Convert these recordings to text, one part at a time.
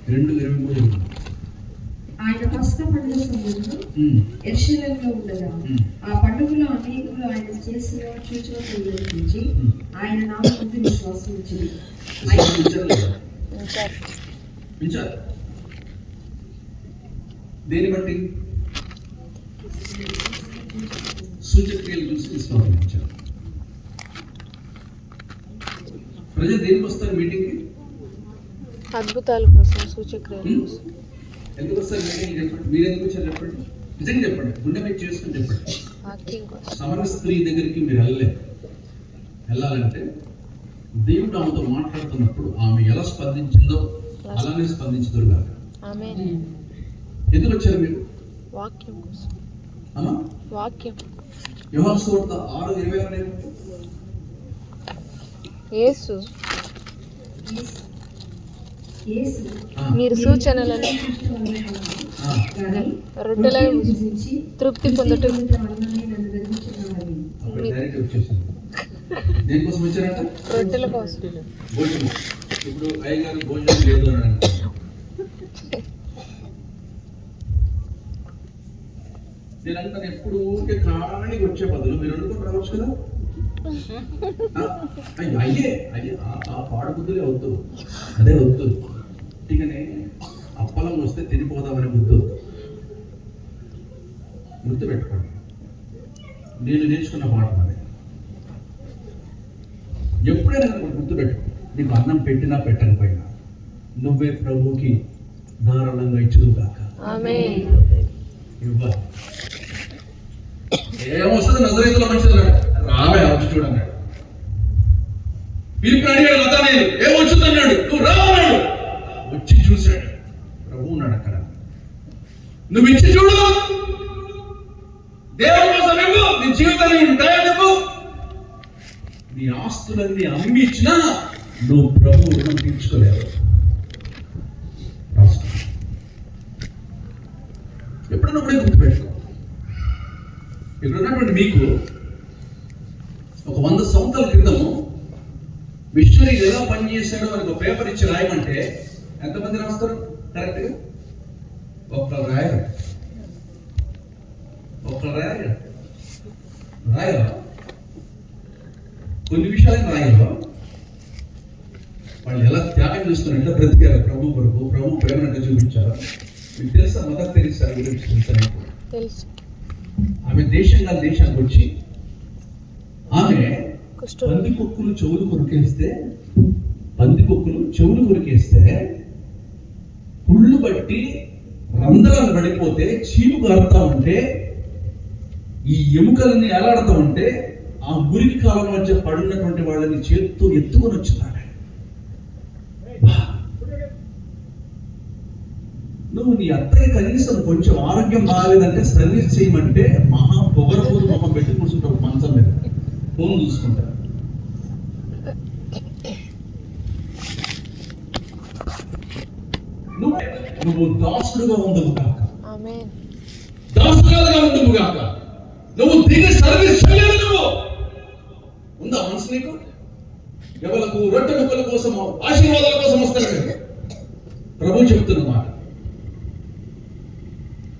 2:23. ఆయన పస్కా పండుగ సమయంలో యెరూషలేములో ఉండగా ఆ పండుగలో అనేకులు ఆయన చేసిన సూచనలు గురించి ఆయన నామమున విశ్వాసం ఉంచింది. దేని బట్టి? సూచక్రియలు చూసి విశ్వాసం ఉంచారు. ప్రజలు దేనికి వస్తారు మీటింగ్కి? అద్భుతాల కోసం, సూచక్రియల కోసం. ఎందుకు వస్తారు మీటింగ్? చెప్పండి. మీరు ఎందుకు వచ్చారు చెప్పండి. నిజంగా చెప్పండి. గుండె మీద చేసుకుని చెప్పండి. సమర స్త్రీ దగ్గరికి మీరు వెళ్ళాలంటే దేవుడు ఆమెతో మాట్లాడుతున్నప్పుడు ఆమె ఎలా స్పందించిందో అలానే స్పందించుతారు కాదు. ఎందుకు వచ్చారు మీరు? వాక్యం కోసం. అమ్మా వాక్యం. యోహాను సువార్త 6:26 యేసు మీరు సూచనలను రొట్టెలను తృప్తి పొందటం. దేనికోసం వచ్చారంట? రొట్టెల కోసం. భోజనం. ఇప్పుడు అయ్యగారు భోజనం లేదు అని అంటే నేనంతా ఎప్పుడు ఊరికే కారణానికి వచ్చే బదులు మీరు అనుకుని రావచ్చు కదా. అయ్యే ఆ పాడుబుద్ధులే వద్దు, అదే వద్దు. ఇకనే అప్పలం వస్తే తినిపోదామని గుర్తు పెట్టుకోండి. నేను నేర్చుకున్న మాట మరి ఎప్పుడైనా గుర్తు పెట్టుకో. నీకు అన్నం పెట్టినా పెట్టకపోయినా నువ్వే ప్రభువుకి ధారాళంగా ఇచ్చుదుగాక. ఇవ్వాలి. ఏమొస్తుంది? నజరేతులో మంచిది అన్నాడు. రావే వచ్చి చూడన్నాడు. పిలుపుని అడిగాడు నతానేలు, ఏమొచ్చింది అన్నాడు. నువ్వు రా అన్నాడు. వచ్చి చూశాడు. ప్రభు ఉన్నాడు అక్కడ. నువ్వు ఇచ్చి చూడు, దేవుడి కోసం ఇవ్వు, నీ జీవితాన్ని దయనివ్వు. నీ ఆస్తులన్నీ అమ్మి ఇచ్చినా నువ్వు ప్రభు రుణం తీర్చుకోలేవు. ఎప్పుడన్నా కూడా గుర్తుపెట్టుకో. ఇక్కడ ఉన్నటువంటి మీకు ఒక 100 సంవత్సరాల క్రితము మిషనరీ ఎలా పనిచేశాడో అని ఒక పేపర్ ఇచ్చి రాయమంటే ఎంతమంది రాస్తారు? కరెక్ట్గా ఒక్కరు రాయరా? కొన్ని విషయాలను రాయరు. వాళ్ళు ఎలా త్యాగం చేస్తున్నారు, ఎట్లా బ్రతికారు ప్రభు కొరకు, ప్రభు ప్రేమను చూపించారు. మీకు తెలుసా? మదర్ తెరీసా గురించి తెలుసు. ఆమె దేశానికి వచ్చి ఆమె పందికొక్కులు చెవులు కొరికేస్తే కుళ్ళు బట్టి రంధ్రాలు పడిపోతే చీము కారుతా ఉంటే ఈ ఎముకలన్నీ ఎలాడుతూ ఉంటే ఆ మురికి కాలం మధ్య పడున్నటువంటి వాళ్ళని చేత్తో ఎత్తుకొని వచ్చినాడు. నువ్వు నీ అత్తయ్య కనీసం కొంచెం ఆరోగ్యం బాగాలేదంటే సర్వీస్ చేయమంటే మహా పొగరపోదు మొహం పెట్టి కూర్చుంటావు మంచం మీద, ఫోన్ చూసుకుంటా. నువ్వు దాసుడుగా ఉండవు కాక, దాసుడుగా ఉండవు కాక, నువ్వు దీన్ని సర్వీస్ చేయలేదు. నువ్వు ఉందా మనసు నీకు? ఎవరికి రొట్టె ముక్కల కోసం ఆశీర్వాదాల కోసం వస్తాడు ప్రభు చెప్తున్న మాట.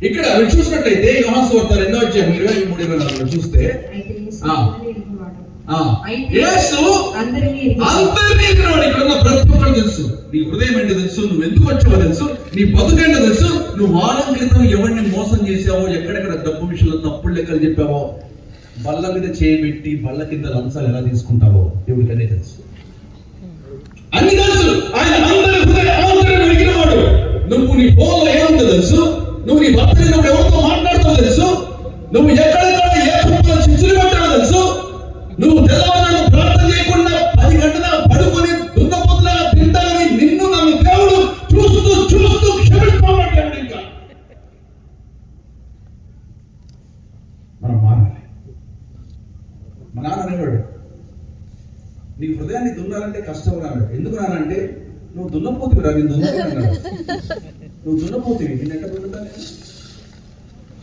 ఇక్కడ చూసినట్లయితే యోహాను సువార్త 2:23-24 చూస్తే యేసు అందరినీ ఇక్కడ ఉన్న ప్రతి ఒక్కరు తెలుసు. నీ హృదయం ఏంటో తెలుసు, నువ్వు ఎందుకు వచ్చావో తెలుసు, నీ బతుకేంటో తెలుసు, నువ్వు వారం క్రితం ఎవరిని మోసం చేసావో, ఎక్కడెక్కడ డబ్బు విషయంలో తప్పుడు లెక్కలు చెప్పావో, బల్ల మీద చేయబెట్టి బల్ల కింద లంచాలు ఎలా తీసుకుంటావో దేవుడికి అనే తెలుసు. అన్ని తెలుసు. ఆయన అందరి హృదయం వెలిగినవాడు. నువ్వు నీ ఫోన్లో ఏముందో తెలుసు, నువ్వు నీ భర్త నువ్వు ఎవరితో మాట్లాడుతావు తెలుసు, నువ్వు ఎక్కడెక్కడ ఏ కుప్పలో చిచ్చులు పట్టావో తెలుసు, నువ్వు తెల్లవారు ప్రార్థన చేయకుండా 10 గంటల పడుకొని దున్నపోతులా తింటానని నిన్ను నన్ను దేవుడు చూస్తూ క్షమించుకోమంటాడు. ఇంకా మనం మారాలి. మా నాన్న అనేవాడు, నీ హృదయాన్ని దున్నాలంటే కష్టం రాడు. ఎందుకు రానంటే నువ్వు దున్నపోతువి రా, నేను దున్నపోతున్నాడు. నువ్వు దున్నపోతువి, నేను ఎట్లా దున్నుతాను?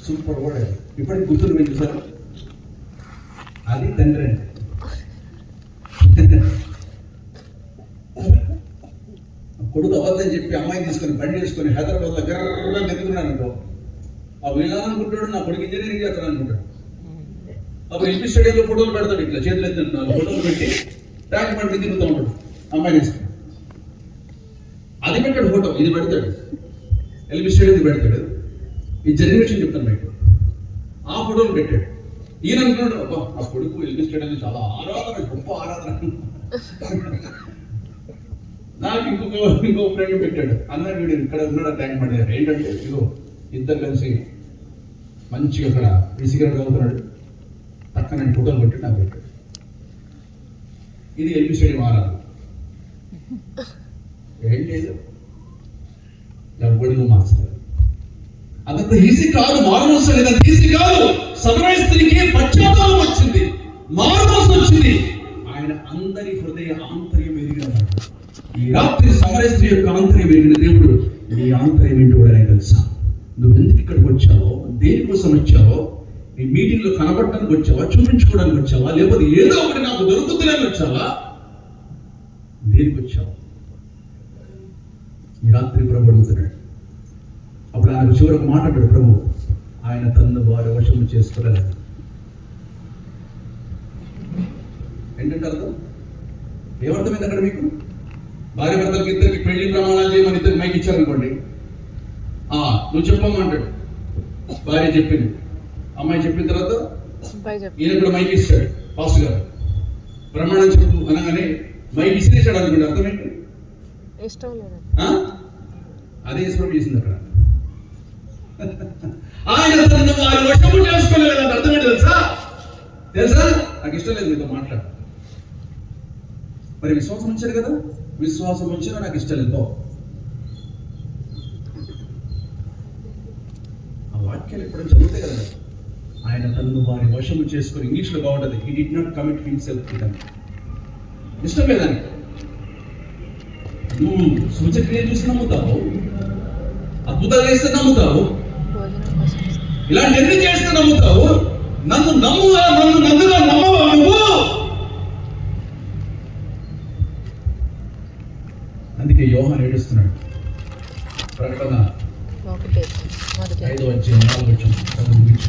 సూపర్ కూడా ఇప్పటికి గుర్తులు మీకు సార్. అది తండ్రి అంటే. కొడుకు అబద్ధం చెప్పి అమ్మాయిని తీసుకొని బండి వేసుకొని హైదరాబాద్లో గర్ర నెత్తుకున్నాను అనుకో, ఆ వీళ్ళనుకుంటాడు నా కొడుకు ఇంజనీరింగ్ చేస్తాను అనుకుంటాడు. అప్పుడు ఎల్పీ స్టేడియంలో ఫోటోలు పెడతాడు, ఇట్లా చేతులు ఎత్తున్నారు ఫోటోలు పెట్టి ట్యాంక్ బండి తిరుగుతూ ఉంటాడు అమ్మాయిని వేసుకుని. అది పెట్టాడు ఫోటో, ఇది పెడతాడు, ఎల్పీ స్టేడియం ఇది పెడతాడు. ఇది జరిగిన విషయం చెప్తాను బయట. ఆ ఫోటోలు పెట్టాడు. ఈయన అనుకున్నాడు, అబ్బా ఆ కొడుకు ఎల్పీ స్టేడియం చాలా ఆరాధన, గొప్ప ఆరాధన. నాకు ఇంకో ఫ్రెండ్ పెట్టాడు, అన్నాడు వీడు ఇక్కడ ఉన్నాడు ట్యాంక్ బండి దగ్గర. ఏంటంటే ఇగో ఇద్దరు కలిసి మంచిగా అక్కడ సిగరెట్ అవుతున్నాడు, పక్కన నేను ఫోటోలు కొట్టి నాకు పెట్టాడు. ఇది ఎల్పీ స్టేడియం ఆరాధన. ఏం లేదు, ఎవరిలో మార్చుతారు. అదంత ఈజీ కాదు, మారుమోసం లేదంత ఈజీ కాదు. సమరయ స్త్రీకి పశ్చాత్తాపం వచ్చింది, మారుమోసం వచ్చింది. ఆయన అందరి హృదయ ఆంతర్యం ఎరిగినాడు. ఈ రాత్రి సమరయ స్త్రీ యొక్క ఆంతర్యం ఎరిగిన దేవుడు నీ ఆంతర్యం ఏంటి కూడా ఆయన తెలుసా. నువ్వు ఎందుకు ఇక్కడికి వచ్చావో, దేనికోసం వచ్చావో, నీ మీటింగ్లో కనబడటానికి వచ్చావా, చూపించుకోవడానికి వచ్చావా, లేకపోతే ఏదో ఒకటి నాకు దొరుకుతుందని వచ్చావా, దేనికి వచ్చావా? ఈ రాత్రి ప్రభు అడుగుతున్నాడు. అప్పుడు ఆయన చివరకు మాట్లాడాడు ప్రభు, ఆయన తన వారి వశము చేసుకోలేదు. ఏంటంటే అర్థం ఏమర్థమైంది అక్కడ మీకు? భార్య భర్తలకి ఇద్దరికి పెళ్లి ప్రమాణాలు చేయమని ఇద్దరికి మైక్ ఇచ్చారనుకోండి, నువ్వు చెప్పమంటాడు. భార్య చెప్పింది, అమ్మాయి చెప్పిన తర్వాత ఈయన కూడా మైక్ ఇస్తాడు. పాస్ గారు ప్రమాణం చెప్పు అనగానే మైక్ ఇసిరేసాడు అనుకోండి, అర్థం ఏంటి? ఇష్టం లేదు. అదే ఇష్టం చేసింది అక్కడ. ఆయన తనను వారి వశము చేసుకోలేదు. అర్థం ఏంటి తెలుసా? నాకు ఇష్టం లేదు మీతో మాట్లాడు. మరి విశ్వాసం ఉంచారు కదా, విశ్వాసం వచ్చినా నాకు ఇష్టం లేదు. ఆ వాక్యాలు ఎప్పుడైనా చదివితే కదా, ఆయన తనను వారి వశము చేసుకొని, ఇంగ్లీష్లో బాగుంటుంది, he did not commit himself to them. ఇష్టం లేదని నువ్వు సూచక్రియ చూసి నమ్ముతావు, అద్భుతాలు చేస్తే నమ్ముతావు, ఇలాంటి ఎన్ని చేస్తే నమ్ముతావు. నన్ను నమ్ముగా, నన్ను నన్నుగా నమ్మవా నువ్వు? అందుకే యోహాను ఏడుస్తున్నాడు. ప్రకటన 5:4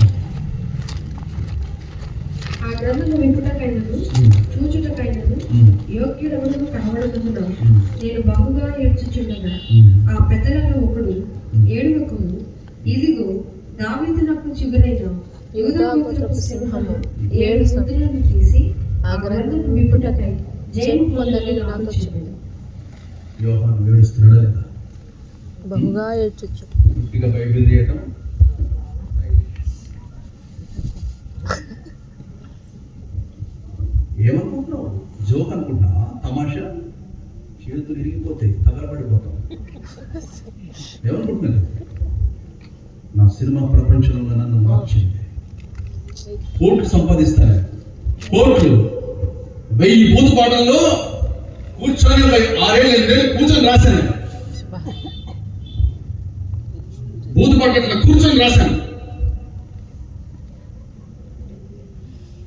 ఆ గ్రంథము విప్పుటకైనను చూచుటకైనను యోగ్యుడెవడను కనబడనందున నేను బహుగా ఏడ్చుచుండగా ఆ పెద్దలలో ఒకడు ఏడువకును, ఇదిగో దావీదునకు చిగురైన యూదా గోత్రపు సింహము 7 ముద్రలను తీసి ఆ గ్రంథము విప్పుటకై జయము పొందని నాకు చెప్పాడు. యోహాను ఏడుస్తున్నాడా లేదా? బహుగా ఏడ్చొచ్చు. ఇక బైబిల్ చేయటం ఏమనుకుంటున్నావు? జోక్ అనుకుంటున్నావా? తమాషా? చేతులు ఇరిగిపోతాయి, తగలబడిపోతావు. ఏమనుకుంటున్నారు? నా సినిమా ప్రపంచంలో నన్ను మార్చింది. కోట్లు సంపాదిస్తాను, కోట్లు 1000 బూతు పాటల్లో కూర్చొని 6-8 కూర్చొని రాశాను. బూతు పాటలో కూర్చొని రాశాను.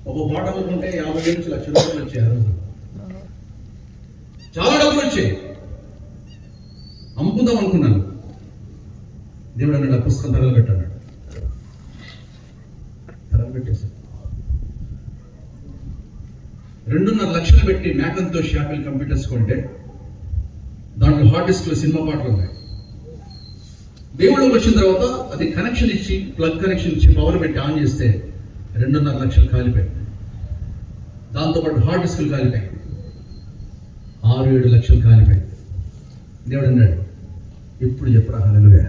ఒక పాట అనుకుంటే 50 నుంచి 1,00,000 రూపాయలు వచ్చాయి. ఆ రోజు చాలా డబ్బులు వచ్చాయి. అమ్ముకుందాం అనుకున్నాను. దేవుడు అన్నాడు, ఆ పుస్తకం తగలబెట్టాడు. తగలబెట్టేశాడు. 2.5 లక్షలు పెట్టి మ్యాకంతోష్ యాపిల్ కంప్యూటర్స్ కొంటే దాంట్లో హార్డ్ డిస్క్ లో సినిమా పాటలు ఉన్నాయి. దేవుడికి వచ్చిన తర్వాత అది కనెక్షన్ ఇచ్చి, ప్లగ్ కనెక్షన్ ఇచ్చి, పవర్ పెట్టి ఆన్ చేస్తే 2.5 లక్షలు కాలిపోయాయి. దాంతోపాటు హార్డ్ డిస్కులు కాలిపోయాయి. 6-7 లక్షలు కాలిపోయాయి. దేవుడు అన్నాడు, ఇప్పుడు చెప్పరా హల్లెలూయా?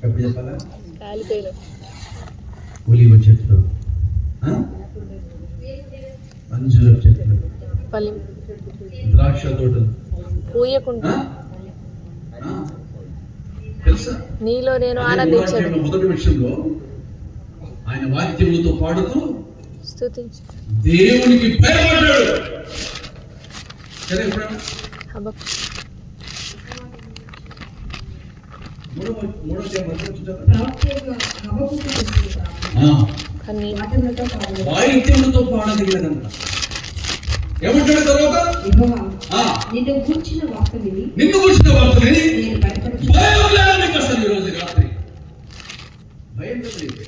ఎప్పుడు చెప్పాలా? ఒలీవ చెట్లు, అంజూరపు చెట్లు, ద్రాక్ష తోటలు తెలుసా? నీలో నేను ఆనందించాను. మొదటి విషయంలో ఆయన వాక్యములతో పాడుతూ స్తుతించు, దేవునికి భయపడ్డాడు. వాయిద్యములతో పాడదగినదంట. ఏమంటాడు తర్వాత? యెహోవా ఆ, నిన్ను గూర్చిన వార్త విని నిన్ను గురించిన వార్తని నేను భయపడుచు భయం లేదు నీకు అసలు ఈ రోజు రాత్రి. భయం లేదు నీకు.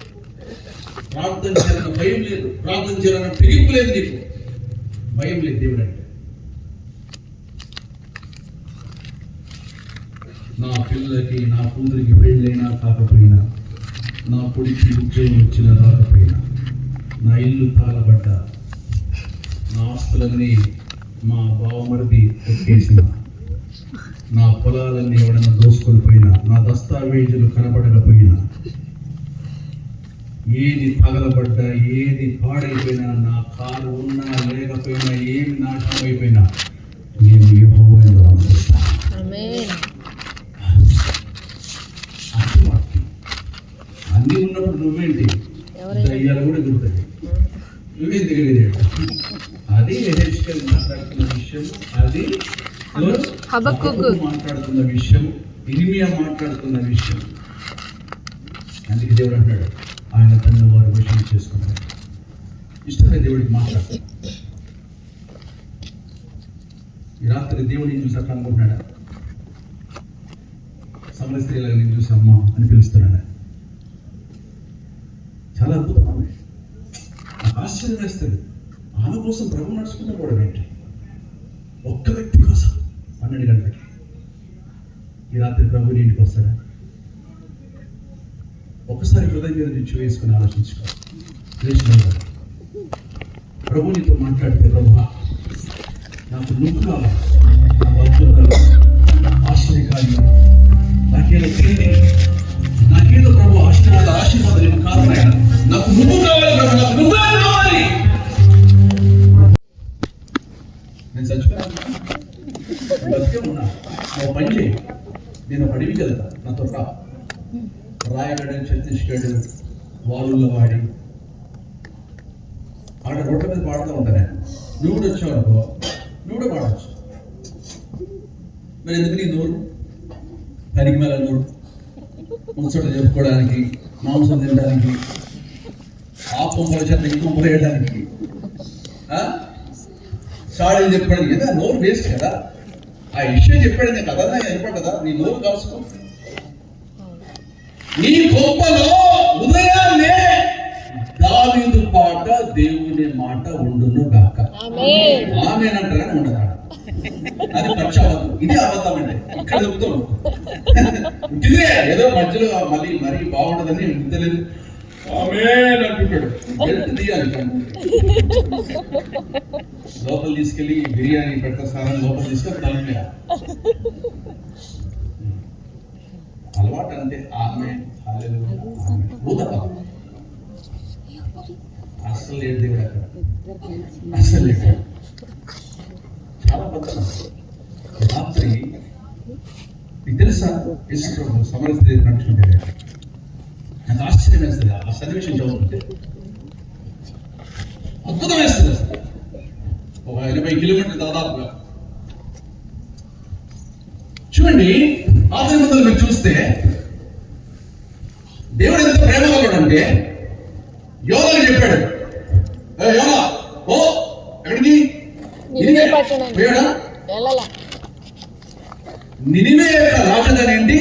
ప్రార్థన చేయాలన్న భయం లేదు, ప్రార్థన చేయాలన్న తెగింపు లేదు నీకు. భయం లేదు దేవుడు అంటే. నా పిల్లలకి, నా కూతురికి పెళ్ళైనా కాకపోయినా, నా కొడుకు ఉద్యోగం వచ్చినా రాకపోయినా, నా ఇల్లు తాళబడ్డా, నా ఆస్తులన్నీ మా బావమరిది కొట్టేసిన, నా పొలాలన్నీ ఎవడన్నా దోసుకొని పోయినా, నా దస్తావేజులు కనబడకపోయినా, ఏది తగలబడ్డా, ఏది పాడైపోయినా, నా కారు ఉన్నా లేకపోయినా, ఏమి నాశనం అయిపోయినా, నేను యెహోవాను ఆరాధిస్తాను. ఆమేన్. అది వాక్యం. అన్నీ ఉన్నప్పుడు నువ్వేంటి? ఎవరైనా దయ్యాలు కూడా ఎదుగుతాయి. నువ్వేం దిగలేదు. అది ఎహెచ్కేల్ మాట్లాడుతున్న విషయం, అది హబక్కూకు మాట్లాడుతున్న విషయం, ఇర్మియా మాట్లాడుతున్న విషయం. అందుకే దేవుడు అంటాడు, ఆయన తను వారు విషయం చేసుకున్నాడు. ఇష్టమైన దేవుడికి మాట్లాడు. ఈ రాత్రి దేవుడిని చూసి అట్లా అనుకుంటున్నాడా? సమర స్త్రీలకు నేను చూసి అమ్మ అని పిలుస్తున్నాడా? చాలా అద్భుతం ఆమె. నాకు ఆశ్చర్యం వేస్తుంది. ఆమె కోసం ప్రభు నడుచుకుంటూ కూడా ఏంటి? ఒక్క వ్యక్తి కోసం 12 గంటలకి. ఈ రాత్రి ప్రభు ఇంటికి వస్తాడా? ఒకసారి హృదయం మీద నుంచి వేసుకుని ఆలోచించుకో. ప్రభు నీతో మాట్లాడితే, ప్రభు నాకు నువ్వు కావాలి, నాకు అద్భుతాలు, ఆశ్చర్యకార్యం, నాకేదో ప్రీతి, నాకేదో ప్రభు ఆశీర్వాదం నేను కాదు నాయన. నాకు నువ్వు కావాలి ప్రభు, నాకు నువ్వే కావాలి. నేను చచ్చిపోయాను, బతికే ఉన్నా. ఒక పని చేయి, నేను ఒక అడవికి వెళ్తా, నాతో రా. రాయగడ, ఛత్తీస్గఢ్, వాలుల్లో వాడి ఆడ రోడ్ల మీద పాడుతూ ఉంటాను నేను. నువ్వు కూడా వచ్చావు అనుకో, నువ్వు కూడా పాడవచ్చు. మరి ఎందుకు నీ నోరు? పనికి మేళ నోరు, ముచ్చట చెప్పుకోవడానికి, మాంసం తినడానికి, ఆ పొంపల చేత ఈ పొంపలు వేయడానికి, షాడీలు చెప్పడానికి. ఏదో నోరు వేస్ట్ కదా. ఆ విషయం చెప్పాడు కదా, అయిపోయి కదా. నీ నోరు కాల్చుకో. నీ గొప్పలో ఉదయాన్నే దావీదు పాట, దేవుని మాట ఉండును గాక. ఆమేన్ అంటారని ఉండదా? అది పక్షవాదం. ఇది అబద్ధం అండి. ఇక్కడ చెప్తాం ఇదే ఏదో మధ్యలో మరీ బాగుంటుందని తెలియదు. ఆమేన్ అంటుంటాడు. బెల్ట్ తీయాలి కానీ లోపల తీసుకెళ్ళి బిర్యానీ పెడతా సార్ లోపల తీసుకొని తలమే అలవాటు అంతే. ఆమె ఊదక అస్సలు లేదు దేవుడు అక్కడ, అస్సలు లేదు. చాలా బద్దం. రాత్రి మీకు తెలుసా, యేసుప్రభు సమర స్త్రీ నడుచుకుంటే నాకు ఆశ్చర్యం వేస్తుంది. ఆ సన్నివేశం చదువుతుంటే అద్భుతం వేస్తుంది. అసలు ఒక 80 కిలోమీటర్లు దాదాపుగా. చూడండి, ఆఖరి మందులు మీరు చూస్తే దేవుడు ఎంత ప్రేమగలడు అంటే యోనాకు చెప్పాడు, యోనా ఓ ఎక్కడికి? నినివే యొక్క రాజధాని ఏంటి?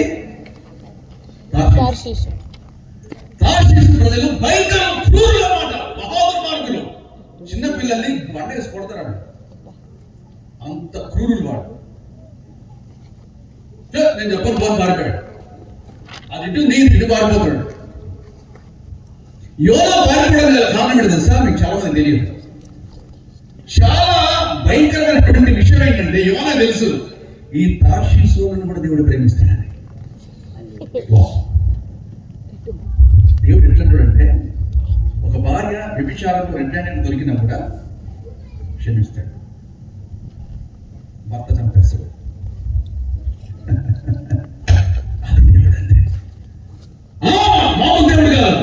తార్షీషు ప్రజలు భయంకర క్రూరుల మాట, మహాదుర్మార్గులు. చిన్న పిల్లల్ని బండేసి కొడతాడు. అంత క్రూరులు వాడు. నేను చెప్పను పోని పారిపోయాడు. అది ఇటు నీ ఇటు పారిపోతాడు. యోనా పారిపోవడం గల కారణం ఏంటి తెలుసా? మీకు చాలా మంది తెలియదు. చాలా భయంకరమైనటువంటి విషయం ఏంటంటే, యోనా తెలుసు ఈ తార్షీషులను కూడా దేవుడు ప్రేమిస్తాడని. దేవుడు ఎట్లంటాడంటే, ఒక భార్య వ్యభిచారంలో రెండాన్ని దొరికినా కూడా క్షమిస్తాడు. భర్త చంపేస్తాడు. అది దేవుడు అంటే మామూలు దేవుడు కాదు.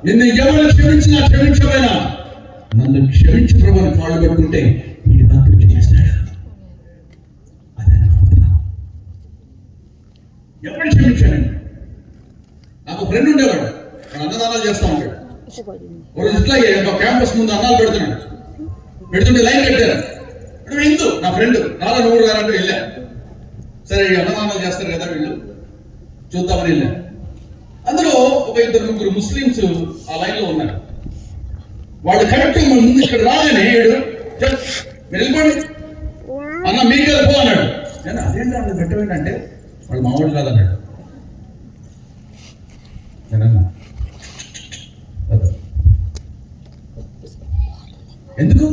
నిన్ను ఎవరు క్షమించినా క్షమించమైనా నన్ను క్షమించి ప్రభుని కాళ్ళు పెట్టుకుంటే ఈ రాత్రి క్షమిస్తాడు. అదే ఎవరు క్షమించాడండి. నాకు ఫ్రెండ్ ఉండేవాడు, అన్నదానాలు చేస్తా ఉంటాడు. ఒక రోజు ఇట్లాగే క్యాంపస్ ముందు అన్నాలు పెడుతున్నాడు. పెడుతుంటే లైన్ కట్టారు. నా ఫ్రెండ్ నాలో నువ్వు రానంటూ వెళ్ళా. సరే అన్నదానాలు చేస్తారు కదా వీళ్ళు, చూద్దామని వెళ్ళా. అందులో ఒక 2-3 ముస్లిమ్స్ ఆ లైన్ లో ఉన్నారు. వాళ్ళు కరెక్ట్ మన ముందు ఇక్కడ రాగానే వెళ్ళిపోండి అన్న మీకు వెళ్ళిపో అన్నాడు. నేను అదేంటి అన్న పెట్టవేంటంటే వాళ్ళు మామూలు కాదన్నాడు. నేనన్నా ఎందుకు?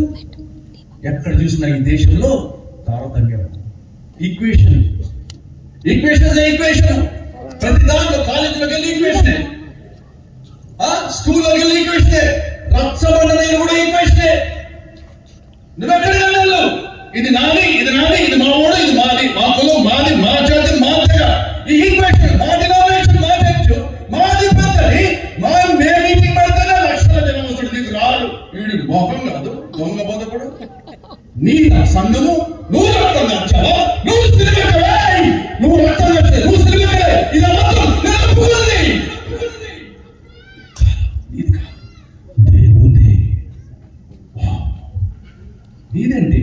ఎక్కడ చూసినా ఈ దేశంలో తారతమ్యం, ఈక్వేషన్. ప్రతి దాంట్లో కాలేజీలోకి వెళ్ళి ఈక్వేషనే, స్కూల్లోకి వెళ్ళి ఈక్వేషనే, రచ్చబండ దగ్గర కూడా ఈక్వేషనే. నువ్వెక్కడికి వెళ్ళావు? ఇది నాది, ఇది మా ఊడు, ఇది మాది, మా కులం మాది, మా జాతి మా తెగ. ఈ ఈక్వేషన్, మా డినామినేషన్, మా చర్చ్, మాది పెద్దది, మే మీటింగ్ పెడితేనే లక్షల జనం వస్తాడు. నీకు రాడు. వీడి మోహం కాదు, దొంగ బోధకుడు. నీ సంఘము, నువ్వు రక్తం నచ్చావా? నువ్వు సినిమా, నువ్వు రక్తం నచ్చే, నువ్వు సినిమా, ఇది అబద్ధం, నేను ఒప్పుకోండి. దేవుంది నీదేంటి?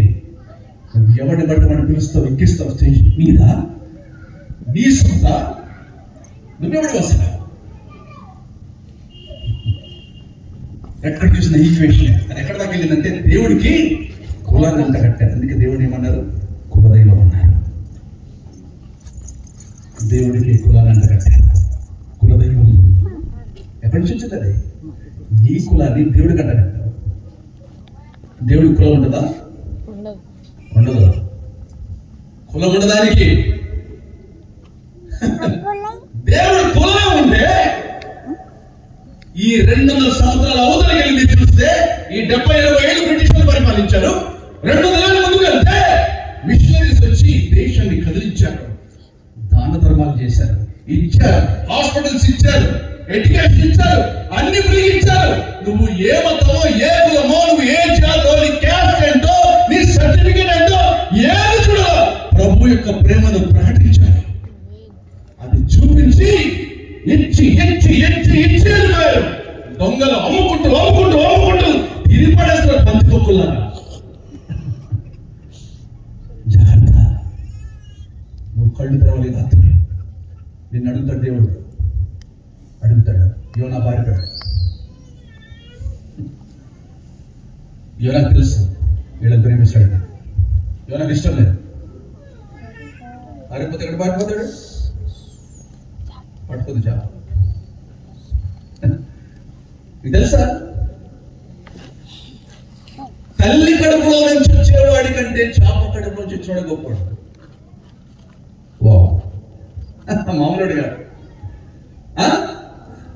ఎవరిని బట్టి మనం పిలుస్తావు, ఎక్కిస్తావు స్టేజ్ నీదా? నీ సొంత నువ్వెవడు వస్తావు? ఎక్కడ చూసిన ఈక్వేషన్ అది ఎక్కడ దాకా వెళ్ళిందంటే దేవుడికి కులాన్ని అంట కట్టారు. అందుకే దేవుడు ఏమన్నారు? కులదైవం అన్నారు. దేవుడికి కులాన్ని అంట కట్టారు. కులదైవం ఎక్కడి నుంచి వచ్చింది? అది ఈ కులాన్ని దేవుడికి అంట కట్టారు. దేవుడికి కులం ఉండదా? ఉండదు. కులం ఉండదానికి దేవుడి కులమే ఉంటే ఈ 200 సంవత్సరాల అవతలకి వెళ్ళి మీరు చూస్తే ఈ 70-80 ఏళ్ళు బ్రిటిషర్లు పరిపాలించారు. 200 ఏళ్ళ ముందుకు వెళ్తే మిషనరీస్ వచ్చి దేశాన్ని కదిలించారు, దాన ధర్మాలు చేశారు, ఇచ్చారు, హాస్పిటల్స్ ఇచ్చారు, ఎడ్యుకేషన్ ఇచ్చారు, అన్ని ఫ్రీ ఇచ్చారు. నువ్వు ఏ మతమో, ఏ కులమో, నువ్వు ఏ జాతో, నీ క్యాస్ట్ ఏంటో, నీ సర్టిఫికేట్ ఏంటో ఏది చూడదు. ప్రభు యొక్క ప్రేమను ప్రకటించారు. అది చూపించి ఇచ్చి దొంగలు అమ్ముకుంటూ తిరిగి పడేస్తారు పంచుకోకుల్లాగా. జాగ్రత్త, నువ్వు కళ్ళు తెరవలేదు. రాత్రి నిన్ను అడుగుతాడు దేవుడు, అడుగుతాడు. యోనా పారిపోయాడు. యోనాకు తెలుసు వీళ్ళని ప్రేమిస్తాడు. యోనాకు ఇష్టం లేదు. పారిపోతే ఎక్కడ పారిపోతాడు? పట్టుకుంది చాలా. ఇది తెలుసా? తల్లి కడుపులో నుంచి వచ్చేవాడి కంటే చాప కడుపులో నుంచి వచ్చేవాడు గొప్పవాడు. మామూలుడు కాదు.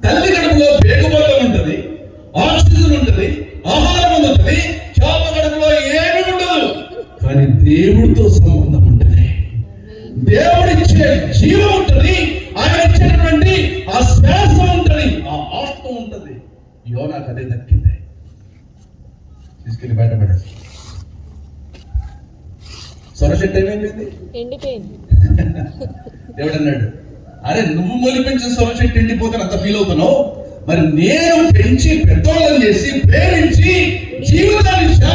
తల్లి కడుపులో పేగుబంధం ఉంటుంది, ఆక్సిజన్ ఉంటుంది, ఆహారం ఉంటుంది. చాప కడుపులో ఏమీ ఉండదు, కానీ దేవుడితో సంబంధం ఉంటుంది. దేవుడిచ్చే జీవం ఉంటుంది, ఆయన ఇచ్చినటువంటి ఆ శ్వాస ఉంటుంది, ఆ ఆత్మ ఉంటుంది. యోనాకు అదే దక్కింది. తీసుకెళ్ళి బయటపడాడు. సొరచెట్టు ఏమైంది? ఎండిపోయింది. దేవుడు అన్నాడు, అరే నువ్వు మొలిపించిన సొరచెట్టు ఎండిపోతే అంత ఫీల్ అవుతున్నావు, మరి నేను పెంచి పెద్దోళ్ళని చేసి ప్రేమించి జీవితాన్ని ఇచ్చా,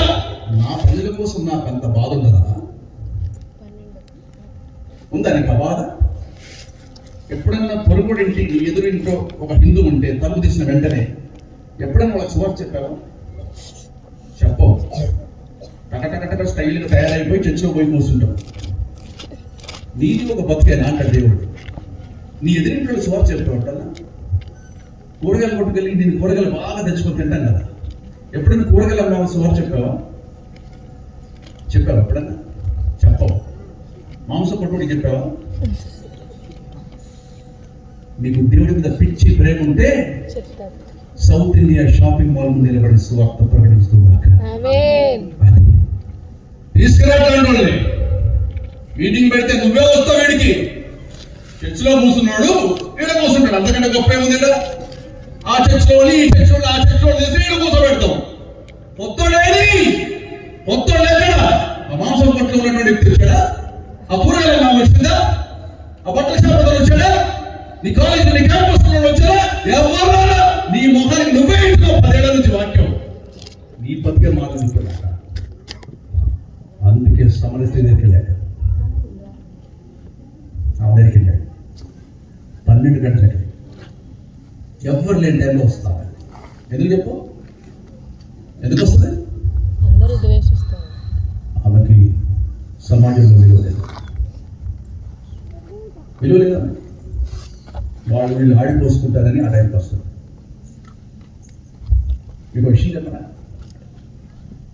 నా ప్రజల కోసం నాకు అంత బాధ ఉండదా? ఉందా నీకు ఆ బాధ? ఎప్పుడన్నా పొరుగుడింటికి ఎదురింట్లో ఒక హిందూ ఉంటే తలుపు తీసిన వెంటనే ఎప్పుడన్నా వాళ్ళకి సువార్త చెప్పావా? చెప్పవు. టకటకటక స్టైల్గా తయారైపోయి చర్చిలో పోయి కూర్చుంటావు. నీది ఒక బతికేనా అంటాడు దేవుడు. నీ ఎదురింట్లో సువార్త చెప్తూ ఉంటాను. కూరగాయలు కొట్టుకెళ్ళి నేను కూరగాయలు బాగా తెచ్చుకొని తింటాను కదా, ఎప్పుడైనా కూరగాయలు అమ్మ సువార్త చెప్పావా? ఎప్పుడన్నా? చెప్పవు. మాంసం కొట్టుబడి చెప్పావా? నీకు దేవుడి మీద పిచ్చి ప్రేమ ఉంటే సౌత్ ఇండియా షాపింగ్ మాల్ ముందు నిలబడి సువార్త ప్రకటిస్తూ తీసుకురావట్లేదు. మీటింగ్ పెడితే నువ్వే వస్తావు. వీడికి చర్చిలో కూర్చున్నాడు, ఈడ కూర్చుంటాడు. అంతకంటే గొప్ప ఏముంది? ఆ చర్చిలోని ఈ చర్చిలో ఆ చర్చిలో చేసి ఈడ కూర్చోబెడతాం. పొత్తోడేది? పొత్తోడు ఎక్కడ? ఆ మాంసం పట్టులో ఉన్నటువంటి వ్యక్తి వచ్చాడా? ఆ కూరగాయల వచ్చిందా? ఆ బట్టల షాప్ వచ్చాడా? నీ కాలేజ్ నీ క్యాంపస్ వచ్చారా? ఎవరు? నీ ముఖానికి నువ్వే ఇంట్లో 10 ఏళ్ల నుంచి వాక్యం నీ బతికే మాట్లాడుతున్నా. అందుకే సమరస్త్రీ దగ్గరికి వెళ్ళాడు. ఆమె దగ్గరికి వెళ్ళాడు 12 గంటలకి. ఎవ్వరు లేని టైంలో వస్తాను. ఎందుకు చెప్పు? ఎందుకు వస్తుంది? అందరూ ద్వేషిస్తారు. ఆమెకి సమాజంలో విలువ లేదు. విలువ లేదా? వాళ్ళు వీళ్ళు ఆడిపోసుకుంటారని ఆ టైంకి వస్తుంది. మీకు విషయం చెప్పనా?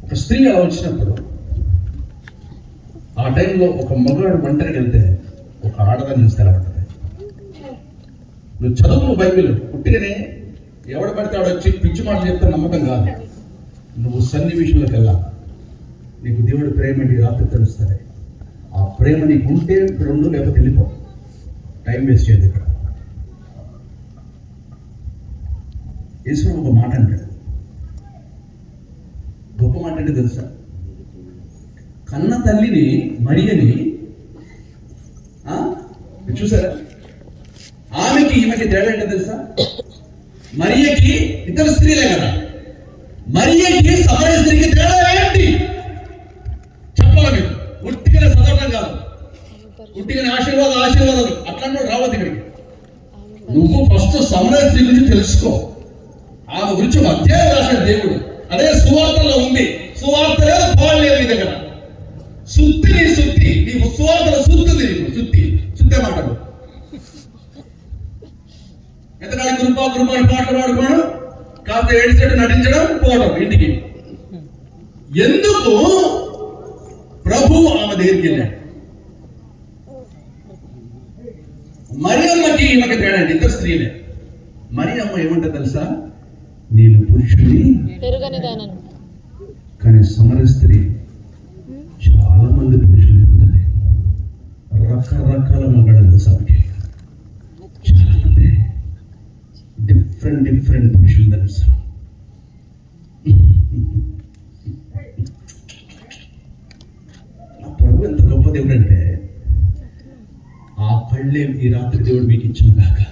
ఒక స్త్రీ అలా వచ్చినప్పుడు ఆ టైంలో ఒక మగాడు ఒంటరికి వెళ్తే ఒక ఆడదాన్ని చూస్తే ఎలా ఉంటుంది? నువ్వు చదువు బైబిల్ పుట్టిగానే ఎవడు పడితే ఆడ వచ్చి పిచ్చి మాటలు చెప్తే నమ్మకం కాదు. నువ్వు సన్నివేశంలోకి వెళ్ళా. నీకు దేవుడి ప్రేమ నీకు రాత్రి తెలుస్తుంది. ఆ ప్రేమ నీకు ఉంటే రెండు, లేకపోతే వెళ్ళిపో. టైం వేస్ట్ చేయదు. ఇక్కడ ఈశ్వరుడు ఒక మాట అంటాడు. గొప్ప మాట అంటే తెలుసా? కన్న తల్లిని మరియని చూసారా? ఆమెకి ఈమెకి తేడా ఏంటో తెలుసా? మరియకి ఇద్దరు స్త్రీలే కదా. మరియకి సమరయ స్త్రీకి తేడా ఏంటి చెప్పాలి మీరు. ఉట్టిగానే చదవటం కాదు, ఉట్టిగానే ఆశీర్వాదాలు అట్లాంటి రావద్దు ఇక్కడికి. నువ్వు ఫస్ట్ సమరయ స్త్రీ గురించి తెలుసుకో. ఆమె గురించి ఒక అధ్యాయం రాశాడు దేవుడు. అదే సువార్తలో ఉంది. సువార్త లేదు, పాలు లేదు నీ దగ్గర. సుత్తి నీ సువార్తలో సుత్తుంది. నీకు సుత్తే మాటలు. ఎంతకాలం కృపా పాటలు పాడుకోవడం, కాస్త ఏడ్చేట్టు నటించడం, పోవడం ఇంటికి. ఎందుకు? ప్రభు ఆమె దగ్గరికి వెళ్ళాడు. మరియమ్మకి ఈమెకి తేడా. ఇద్దరు స్త్రీలే. మరియమ్మ ఏమంటే తెలుసా? నేను పురుషుని కానీ సమరయ స్త్రీ చాలా మంది పురుషులు ఎదుగుతుంది. రకరకాల మగాళ్ళు సభకి చాలా మంది డిఫరెంట్ పురుషులు తెలుసు. ఆ ప్రభు ఎంత గొప్ప దేవుడు అంటే ఆ కళ్ళే ఈ రాత్రి దేవుడు మీకు ఇచ్చిన దాకా.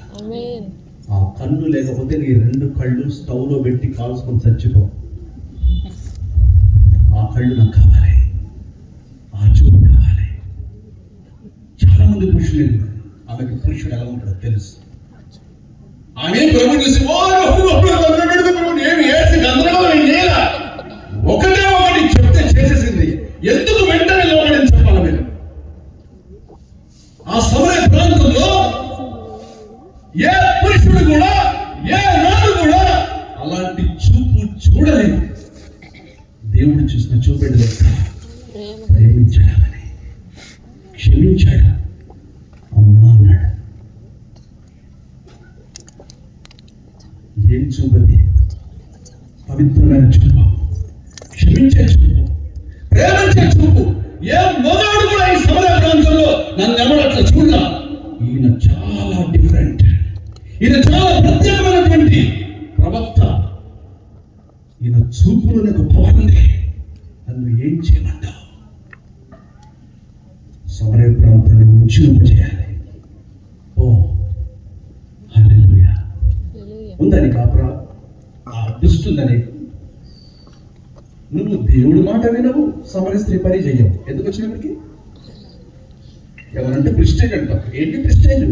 ఆ కన్ను లేకపోతే నీ 2 కళ్ళు స్టవ్లో పెట్టి కాల్చుకొని చచ్చిపో. ఆ కళ్ళు నాకు కావాలి, ఆ చూపు కావాలి. చాలా మంది పురుషులు, ఆమెకి పురుషుడు ఎలా ఉంటాడో తెలుసు. ఆమె ప్రభు చూసి ఒకటే ఒకటి చెప్తే చేసేసింది. ఎందుకు వెంటనే లోపడని చెప్పాలి మీరు? ఆ సమరయ ప్రాంతంలో ఏ పురుషుడు కూడా, ఏ నాడు కూడా అలాంటి చూపు చూడలేదు. దేవుడు చూసిన చూపేది లెక్క. ప్రేమించాడని, క్షమించాడు, అమ్మా అన్నాడు. ఏం చూపది? పవిత్రమైన చూపు, క్షమించే చూపు, ప్రేమించే చూపు. ఏ మొదడు కూడా ఈ సమరయ ప్రాంతంలో నన్ను ఎవరు అట్లా చూడలా. ఈయన చాలా డిఫరెంట్. ఈయన చాలా ప్రత్యేకమైనటువంటి ప్రవక్త. ఈయన చూపులోనే గొప్పవారండి. నన్ను ఏం చేయమంటావు? సమరయ ప్రాంతాన్ని ఉజ్జీవింపజేయాలి. ఓ హల్లెలూయా. ఉందని కాపురా ఆ దుస్తుందని. నువ్వు దేవుడి మాట వినవు, సమరయ స్త్రీ పని చెయ్యవు. ఎందుకు వచ్చినప్పటికీ ఎవరంటే ప్రిస్టేజ్ అంటావు. ఏంటి ప్రిస్టేజ్?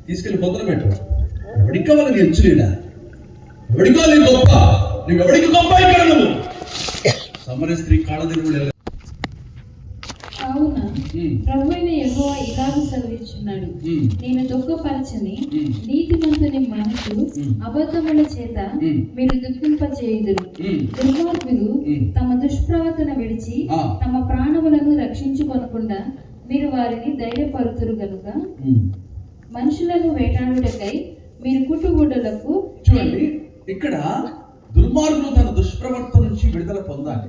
తీసుకెళ్ళి పొద్దున పెట్టవు. ఎవడికి కావాలి నీ ఎచ్చులేడా? ఎవడికో నీ గొప్ప. నువ్వు ఎవడికి గొప్ప ఇక్కడ? నువ్వు సమరయ స్త్రీ కాళ్ళ కావున ప్రభువైన యెహోవా ఇలాగ సెలవిస్తున్నాడు, నేను దుఃఖపరచని నీతిమంతుని మనసు అబద్ధముల చేత మీరు దుఃఖింపచేయుదురు. దుర్మార్గులు తమ దుష్ప్రవర్తన విడిచి తమ ప్రాణములను రక్షించుకొనకుండా మీరు వారిని ధైర్యపరుతురు గనుక మనుషులను వేటాడుటకై మీరు కుట్టుగుడ్డలకు. చూడండి, ఇక్కడ దుర్మార్గులు తన దుష్ప్రవర్తన నుంచి విడుదల పొందాలి.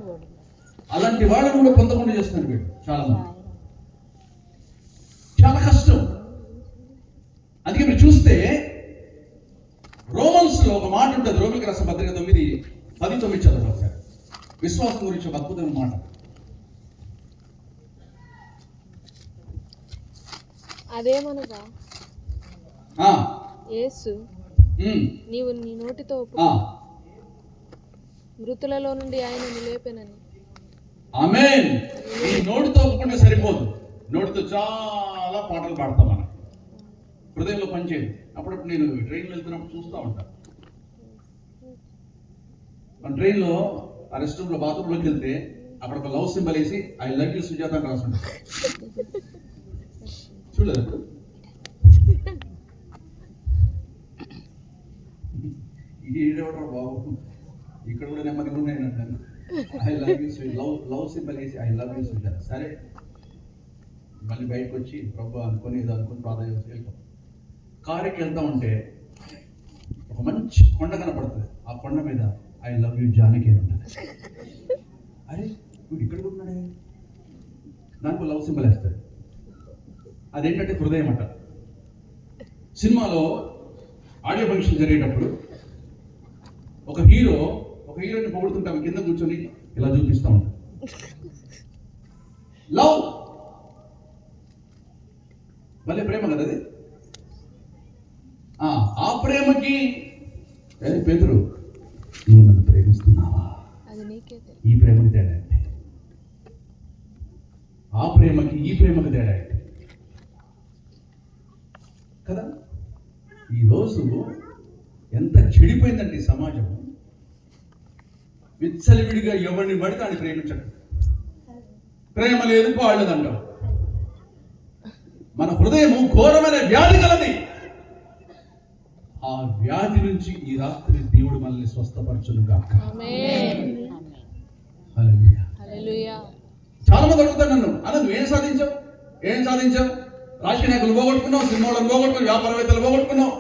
అలాంటి వాళ్ళని కూడా పొందకుండా చేస్తున్నారు వీడు. చాలా మంది, చాలా కష్టం. అందుకే మీరు చూస్తే రోమన్స్ లో ఒక మాట ఉంటుంది. రోమిలికి రాసిన పత్రిక 9:19 చదవండి ఒకసారి. విశ్వాసం గురించి ఒక అద్భుతమైన మాట. అదేమనగా యేసు నీవు నీ నోటితో మృతులలో నుండి ఆయనను లేపెనని. ఆమేన్. ఈ నోటితో ఒప్పుకుంటే సరిపోదు, నోటితో చాలా పాటలు పాడతాం మనం, హృదయంలో పనిచేయదు. అప్పుడప్పుడు నేను ట్రైన్లో వెళ్తున్నప్పుడు చూస్తూ ఉంటాను. మన ట్రైన్లో ఆ రెస్ట్ రూమ్లో బాత్రూంలోకి వెళ్తే అక్కడ ఒక లవ్ సింబల్ వేసి ఐ లవ్ యూ సుజాత అని రాసుకుంటారు. చూడలేదు? ఈడేవడో బాబు, ఇక్కడ కూడా నెమ్మదిగా ఉన్నాయి అంటాను. I love you love symbol వేసి ఐ లవ్ యూ సుజాత. సరే, మళ్ళీ బయటకు వచ్చి ప్రభు అనుకొని ఏదో అనుకుని ప్రార్థన చేసి వెళ్తాం. కారుకి వెళ్తా ఉంటే ఒక మంచి కొండ కనపడుతుంది. ఆ కొండ మీద ఐ లవ్ యూ జానకి అని ఉంటుంది. అరే వీడు ఇక్కడ కూడా ఉన్నాడే, దానికి లవ్ సింబల్ వేస్తాడు. అదేంటంటే హృదయం అంట. సినిమాలో ఆడియో ఫంక్షన్ జరిగేటప్పుడు ఒక హీరోని పొగుడుతుంటాం, కింద కూర్చొని ఇలా చూపిస్తూ ఉంటాం. లవ్ భలే ప్రేమ కదా అది. ఆ ప్రేమకి పేతురు, నువ్వు నన్ను ప్రేమిస్తున్నావా, అది నీకే తెలుసు. ఈ ప్రేమకి తేడా ఏంటి? ఆ ప్రేమకి ఈ ప్రేమకి తేడా ఏంటి కదా. ఈరోజు ఎంత చెడిపోయిందంటే ఈ సమాజం, విచ్చలవిడిగా ఎవరిని పడితే అని ప్రేమించడం, ప్రేమ లేదు పాడలేదంటాం. మన హృదయము ఘోరమైన వ్యాధి కలది. ఆ వ్యాధి నుంచి ఈ రాత్రి దేవుడు మనల్ని స్వస్థపరచును గాక. ఆమేన్. హల్లెలూయా. హల్లెలూయా. చాలా మంది అడుగుతారు నన్ను, అన్న నువ్వు ఏం సాధించావు? రాజకీయ నాయకులు పోగొట్టుకున్నావు, సినిమాలను పోగొట్టుకున్నావు, వ్యాపారవేత్తలు పోగొట్టుకున్నావు,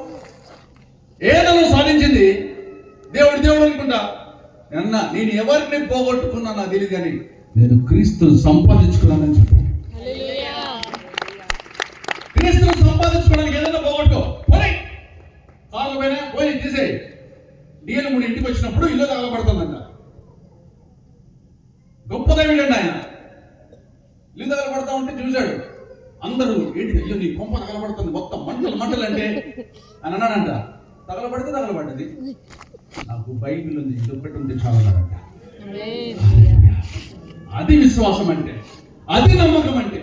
ఏదో నువ్వు సాధించింది దేవుడు అనుకుంటా. అన్న నేను ఎవరిని పోగొట్టుకున్నా నాకు తెలియదు, కానీ నేను క్రీస్తును సంపాదించుకున్నానని చెప్పి. హల్లెలూయా. క్రీస్తును సంపాదించుకోవడానికి ఏదైనా పోగొట్టుకో, పోనీ కాళ్ళు పైన పోయి తీసేయి. డిఎల్ మూడు ఇంటికి వచ్చినప్పుడు ఇల్లు తగలబడుతుందంట. గొప్ప దైవుడండి ఆయన. ఇల్లు తగలబడతా ఉంటే చూశాడు, అందరూ ఏంటి అయ్యో నీ కొంప తగలబడుతుంది, మొత్తం మంటలు అంటే అని అన్నాడంట. తగలబడితే తగలబడ్డది. నాకు బైబిల్ ఉంది, ఇది ఒక్కటి ఉంది చాలన్నాడంట. అది విశ్వాసం అంటే, అది నమ్మకం అంటే.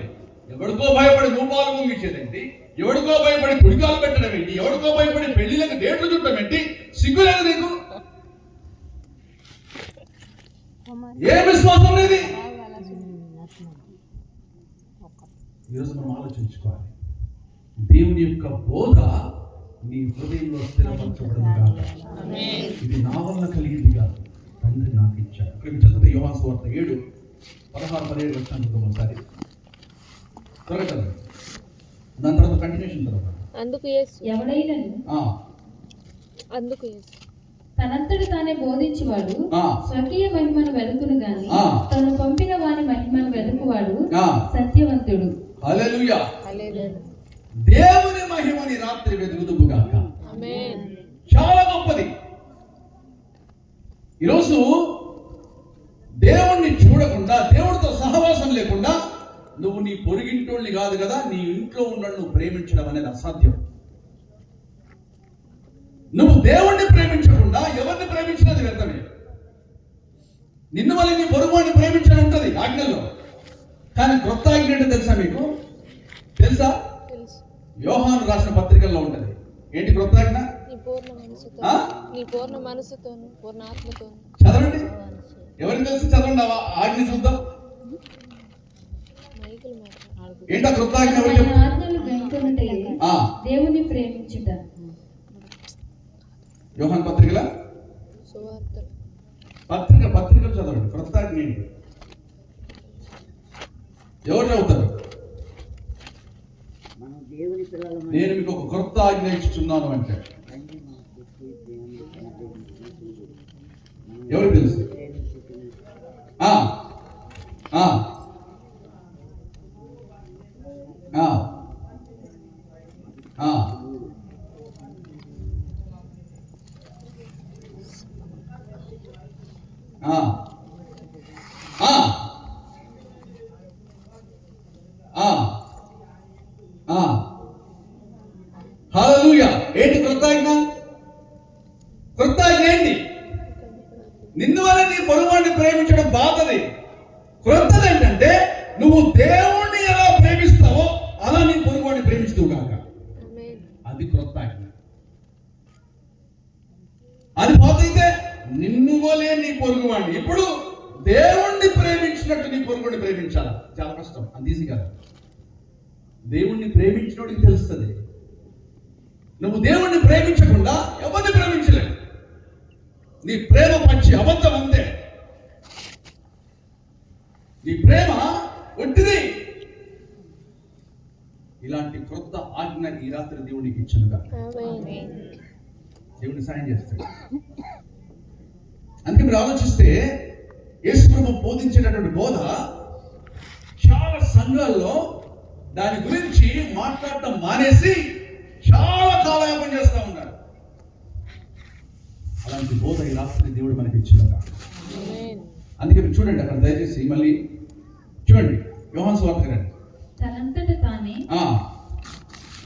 ఎవడికో భయపడి రూపాలు పొంగించేదేంటి, ఎవడికో భయపడి గుడికాలు పెట్టడం ఏంటి, ఎవడికో భయపడి పెళ్లిళ్ళకి డేట్లు చుట్టడం ఏంటి? సిగ్గులేదు నీకు? ఏ విశ్వాసం లేదు. ఈరోజు మనం ఆలోచించుకోవాలి, దేవుని యొక్క బోధ నీ హృదయంలో స్థిరపరచబడదు కాదు. ఇది నా వల్ల కలిగింది కాదు, తండ్రి నాకు ఇచ్చాడు. ఇక్కడ చదివితే యోహాను సువార్త 7:16-17 వచ్చాను ఒకసారి త్వరగా చదవండి. దాని తర్వాత కంటిన్యూషన్ తర్వాత. అందుకు యేసు తనంతటి తానే బోధించువాడు స్వకీయ మహిమను వెతుకును గాని తను పంపిన వాని మహిమను వెతుకువాడు సత్యవంతుడు. హల్లెలూయా. దేవుని మహిమని రాత్రి వెతుకుదుగాక. ఆమేన్. చాలా గొప్పది. ఈరోజు దేవుణ్ణి చూడకుండా, దేవుడితో సహవాసం లేకుండా నువ్వు నీ పొరుగింటోళ్ళని కాదు కదా, నీ ఇంట్లో ఉన్న నువ్వు ప్రేమించడం అనేది అసాధ్యం. నువ్వు దేవుణ్ణి ప్రేమించకుండా ఎవరిని ప్రేమించినది వ్యర్థమే. నిన్ను వల్ల నీ పొరుగువాడిని ప్రేమించడం ఉంటుంది ఆజ్ఞలో, కానీ క్రొత్త ఆజ్ఞ ఏంటో తెలుసా మీకు? తెలుసా? యోహాను రాసిన పత్రికల్లో ఉంటది. ఏంటి క్రొత్త ఆజ్ఞ? నీ పూర్ణ మనసుతోను పూర్ణ ఆత్మతోను. చదవండి, ఎవరికి తెలుసు? చదవండి ఆజ్ఞ చూద్దాం. ఏంటా క్రొత్త ఆజ్ఞ? దేవుని ప్రేమించుట. యోహాను పత్రికల పత్రికలు చదవండి. క్రొత్త ఆజ్ఞ ఏంటి? ఎవరు చదువుతారు? నేను మీకు ఒక క్రొత్త ఆజ్ఞ ఇస్తున్నాను అంటే ఎవరు తెలుసు? హల్లెలూయా. ఏంటి క్రొత్త ఆజ్ఞ? క్రొత్త ఆజ్ఞ ఏంటి? నిన్ను వల్ల నీ పొరుగువాడిని ప్రేమించడం బాధది. క్రొత్త అది క్రొత్త ఆజ్ఞ. అది పోతైతే నిన్ను పోలే నీ పొరుగువాడిని. ఇప్పుడు దేవుణ్ణి ప్రేమించినట్టు నీ పొరుగుని ప్రేమించాలా? చాలా కష్టం, అంత ఈజీ కాదు. దేవుణ్ణి ప్రేమించినోడికి తెలుస్తుంది. నువ్వు దేవుణ్ణి ప్రేమించకుండా ఎవరిని ప్రేమించలేవు. నీ ప్రేమ పచ్చి అబద్ధం అంతే. నీ ప్రేమ ఒట్టిది. ఇలాంటి క్రొత్త ఆజ్ఞ ఈ రాత్రి దేవునికి ఇచ్చినగా దేవుని సాయం చేస్తాడు. అందుకే మీరు ఆలోచిస్తే యేసు ప్రభు బోధించేటటువంటి బోధ చాలా సంఘాల్లో దాని గురించి మాట్లాడటం మానేసి చాలా కాలయాపన చేస్తూ ఉన్నారు. అలాంటి బోధ ఈ రాత్రి దేవుడు మనకి ఇచ్చినగా. అందుకే మీరు చూడండి, అక్కడ దయచేసి మళ్ళీ చూడండి, యోహాను సువార్త రండి. తనంతట తానే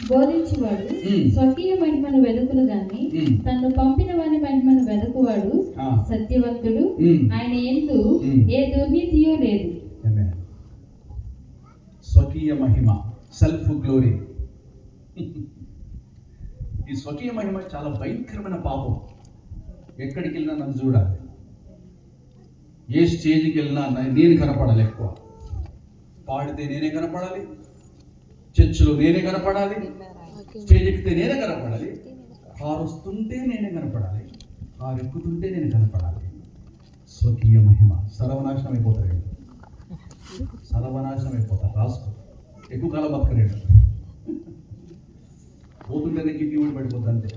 బోధించువాడు స్వకీయ మహిమను వెదుకును గాని తను పంపిన వాని మహిమను వెదకువాడు సత్యవంతుడు, ఆయన యందు ఏ దుర్నీతియో లేదు. స్వకీయ మహిమ, సెల్ఫ్ గ్లోరీ. ఈ స్వకీయ మహిమ చాలా భయంకరమైన పాపం. ఎక్కడికి వెళ్ళినా నన్ను చూడాలి, ఏ స్టేజ్కి వెళ్ళినా నేను కనపడాలి. ఎక్కువ పాడితే నేనే కనపడాలి, చర్చిలో నేనే కనపడాలి, స్టేజ్ ఎక్కితే నేనే కనపడాలి, కారు వస్తుంటే నేనే కనపడాలి, కారు ఎక్కుతుంటే నేను కనపడాలి. స్వకీయ మహిమ సర్వనాశనం అయిపోతాడు. సర్వనాశనం అయిపోతారు. రాసుకో, ఎక్కువ కాలం బతకలేడు. పోతుంటేనే కిడ్నీ ఊడి పడిపోతుంది అంతే.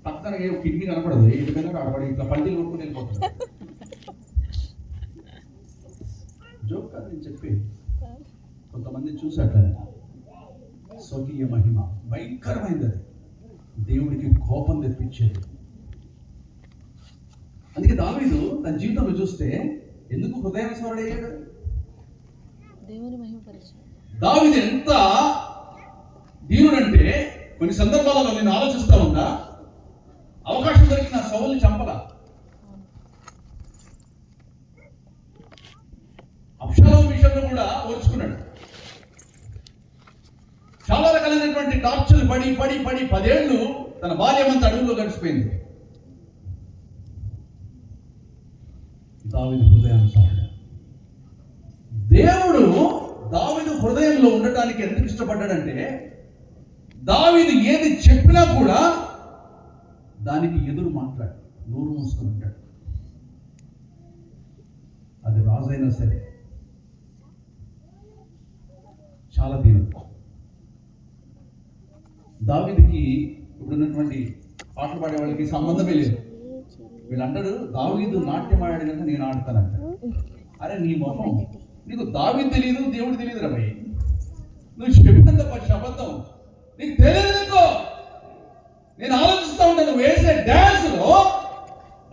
పక్కన కిడ్నీ కనపడదు, ఇంటి మీద ఆడబడి ఇట్లా పంటిలు కొట్టుకుని వెళ్ళిపోతుంది. జోక్ కాదు నేను చెప్పి. కొంతమంది చూసాట్లనే స్వకీయ మహిమ భయంకరమైంది. అది దేవుడికి కోపం తెప్పించేది. అందుకే దావీదు తన జీవితంలో చూస్తే ఎందుకు హృదయానుసారుడు అయ్యాడు? దేవుని మహిమపరచు. దావీదు ఎంత దీనుడంటే కొన్ని సందర్భాలలో నేను ఆలోచిస్తా ఉన్నా, అవకాశం దొరికి నా సౌల్ని చంపలా. అబ్షాలోము విషయంలో కూడా ఓర్చుకున్నాడు. చాలా రకాలైనటువంటి టార్చర్లు పడి పడి పడి 10 ఏళ్ళు తన బాల్యమంతా అడవుల్లో గడిచిపోయింది. దావీదు హృదయానుసారుడు. దేవుడు దావీదు హృదయంలో ఉండటానికి ఎందుకు ఇష్టపడ్డాడంటే, దావీదు ఏది చెప్పినా కూడా దానికి ఎదురు మాట్లాడు, నోరు మూసుకొని ఉంటాడు. అది రాజైనా సరే చాలా దీనత్వం. దావీదుకి ఇప్పుడున్నటువంటి పాటలు పాడే వాళ్ళకి సంబంధమే లేదు. వీళ్ళు అంటారు దావీదు నాట్యం ఆడాడు కనుక నేను ఆడతానంట. అరే నీ మొహం, నీకు దావీదు తెలియదు, దేవుడు తెలియదు రా భయ్. నువ్వు చెప్పినంత శబ్దం నీకు తెలియదు. నేను ఆలోచిస్తూ ఉంటాను, నువ్వు వేసే డాన్స్ లో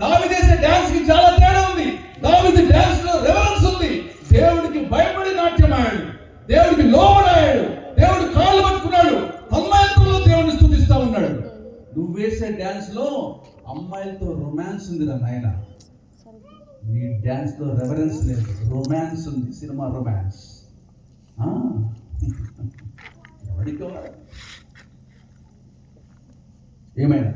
దావీదు వేసే డాన్స్ కి చాలా తేడా ఉంది. దావీదు డాన్స్ లో రెవరెన్స్ ఉంది. దేవుడికి భయపడి నాట్యం ఆడాడు, దేవుడికి లోబడాడు, దేవుడు కాళ్ళు పట్టుకున్నాడు, తన్మయత్వంలో దేవుడిని స్తుతిస్తా ఉన్నాడు. నువ్వు వేసే డాన్స్ లో అమ్మాయిలతో రొమాన్స్ ఉంది రా నాయన. నీ డాన్స్ లో రెవరెన్స్ లేదు, రొమాన్స్ ఉంది. Cinema romance. ఎవరికి ఏమైనా